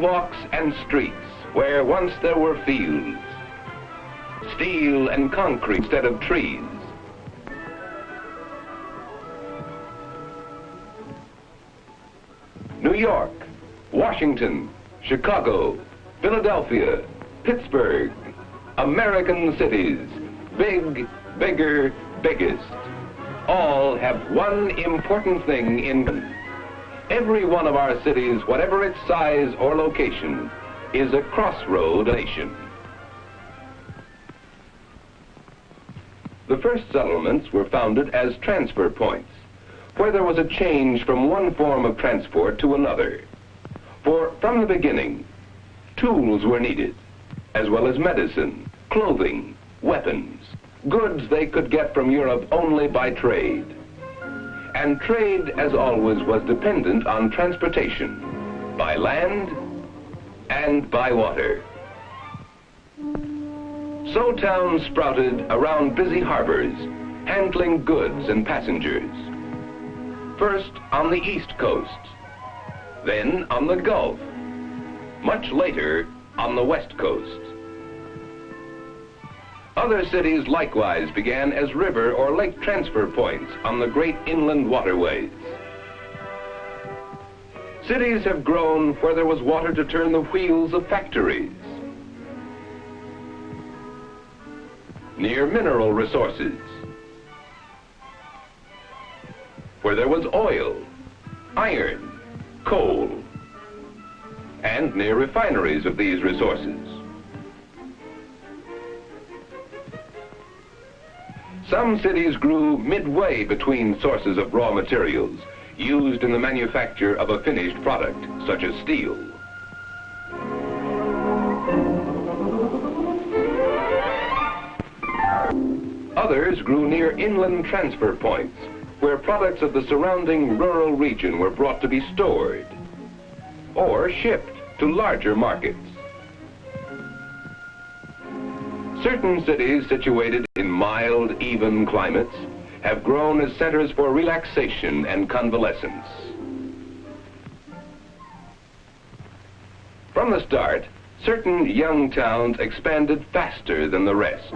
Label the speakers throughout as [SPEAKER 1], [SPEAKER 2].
[SPEAKER 1] sidewalks and streets where once there were fields, steel and concrete instead of trees. New York, Washington, Chicago, Philadelphia, Pittsburgh, American cities, big, bigger, biggest, all have one important thing in common. Every one of our cities, whatever its size or location, is a crossroad nation. The first settlements were founded as transfer points, where there was a change from one form of transport to another. For from the beginning, tools were needed, as well as medicine, clothing, weapons, goods they could get from Europe only by trade. And trade, as always, was dependent on transportation, by land and by water. So towns sprouted around busy harbors, handling goods and passengers. First on the East Coast, then on the Gulf, much later on the West Coast. Other cities likewise began as river or lake transfer points on the great inland waterways. Cities have grown where there was water to turn the wheels of factories, near mineral resources, where there was oil, iron, coal, and near refineries of these resources. Some cities grew midway between sources of raw materials used in the manufacture of a finished product, such as steel. Others grew near inland transfer points, where products of the surrounding rural region were brought to be stored or shipped to larger markets. Certain cities situated in mild, even climates have grown as centers for relaxation and convalescence. From the start, certain young towns expanded faster than the rest.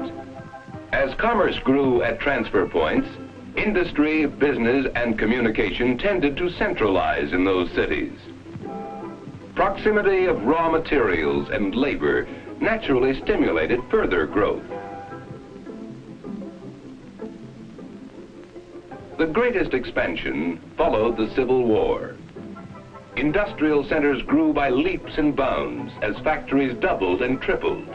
[SPEAKER 1] As commerce grew at transfer points, industry, business, and communication tended to centralize in those cities. Proximity of raw materials and labor naturally stimulated further growth. The greatest expansion followed the Civil War. Industrial centers grew by leaps and bounds as factories doubled and tripled.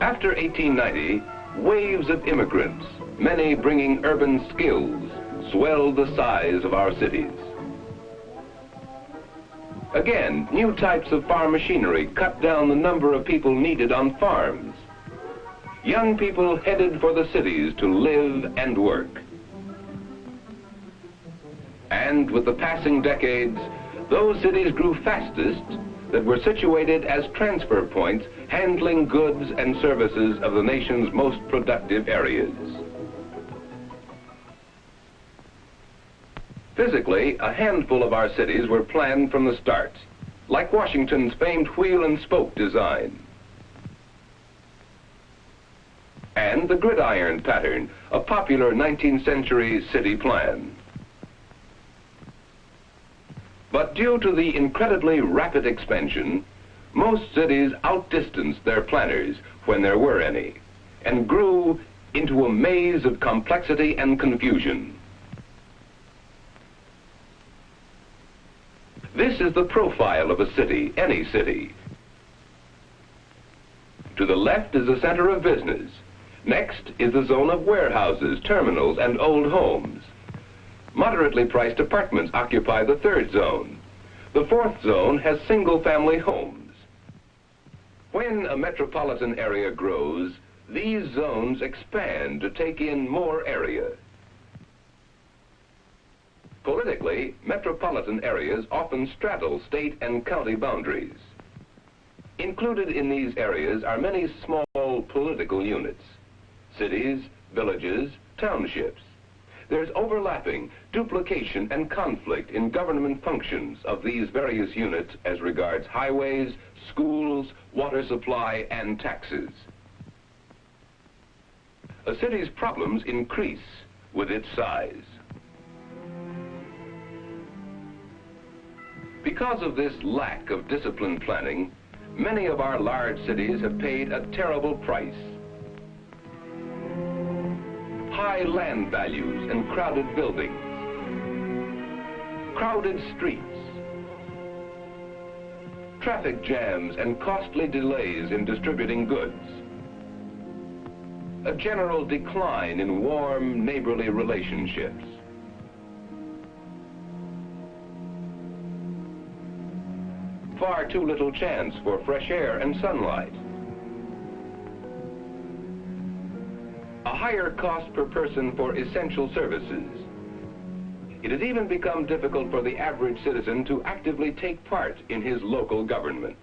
[SPEAKER 1] After 1890, waves of immigrants, many bringing urban skills, swelled the size of our cities. Again, new types of farm machinery cut down the number of people needed on farms. Young people headed for the cities to live and work. And with the passing decades, those cities grew fastest that were situated as transfer points handling goods and services of the nation's most productive areas. Physically, a handful of our cities were planned from the start, like Washington's famed wheel and spoke design, and the gridiron pattern, a popular 19th century city plan. But due to the incredibly rapid expansion, most cities outdistanced their planners, when there were any, and grew into a maze of complexity and confusion. This is the profile of a city, any city. To the left is the center of business. Next is the zone of warehouses, terminals, and old homes. Moderately priced apartments occupy the third zone. The fourth zone has single-family homes. When a metropolitan area grows, these zones expand to take in more area. Politically, metropolitan areas often straddle state and county boundaries. Included in these areas are many small political units, cities, villages, townships. there's overlapping, duplication, and conflict in government functions of these various units as regards highways, schools, water supply, and taxes. A city's problems increase with its size. Because of this lack of disciplined planning, many of our large cities have paid a terrible price. High land values and crowded buildings, crowded streets, traffic jams and costly delays in distributing goods, a general decline in warm neighborly relationships. Far too little chance for fresh air and sunlight. A higher cost per person for essential services. It has even become difficult for the average citizen to actively take part in his local government.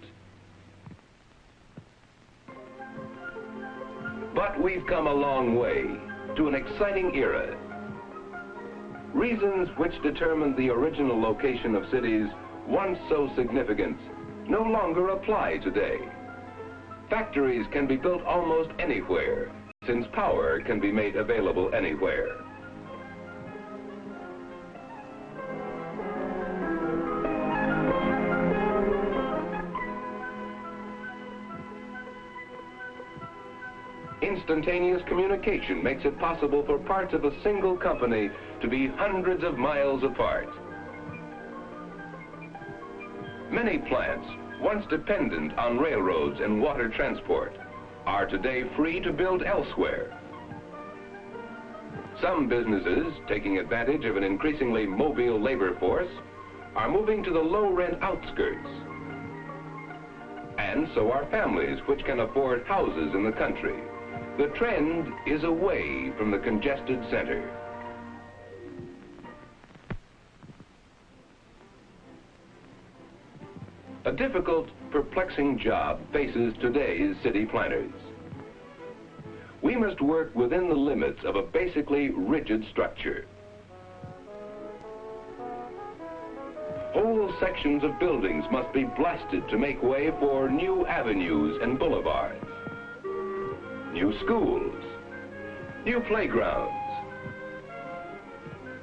[SPEAKER 1] But we've come a long way to an exciting era. Reasons which determined the original location of cities, once so significant, no longer apply today. Factories can be built almost anywhere, since power can be made available anywhere. Instantaneous communication makes it possible for parts of a single company to be hundreds of miles apart. Many plants, once dependent on railroads and water transport, are today free to build elsewhere. Some businesses, taking advantage of an increasingly mobile labor force, are moving to the low-rent outskirts. And so are families which can afford houses in the country. The trend is away from the congested center. A difficult, perplexing job faces today's city planners. We must work within the limits of a basically rigid structure. Whole sections of buildings must be blasted to make way for new avenues and boulevards, new schools, new playgrounds,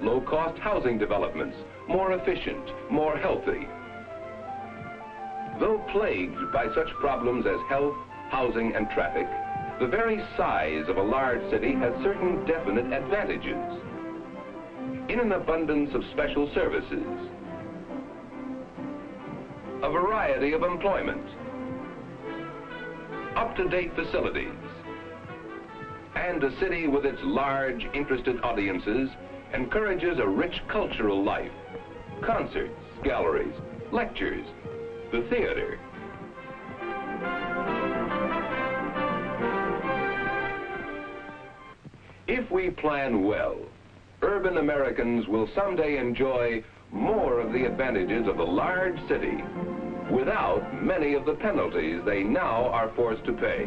[SPEAKER 1] low-cost housing developments, more efficient, more healthy. Though plagued by such problems as health, housing, and traffic, the very size of a large city has certain definite advantages. In an abundance of special services, a variety of employment, up-to-date facilities, and a city with its large, interested audiences encourages a rich cultural life, concerts, galleries, lectures, the theater. If we plan well, urban Americans will someday enjoy more of the advantages of a large city without many of the penalties they now are forced to pay.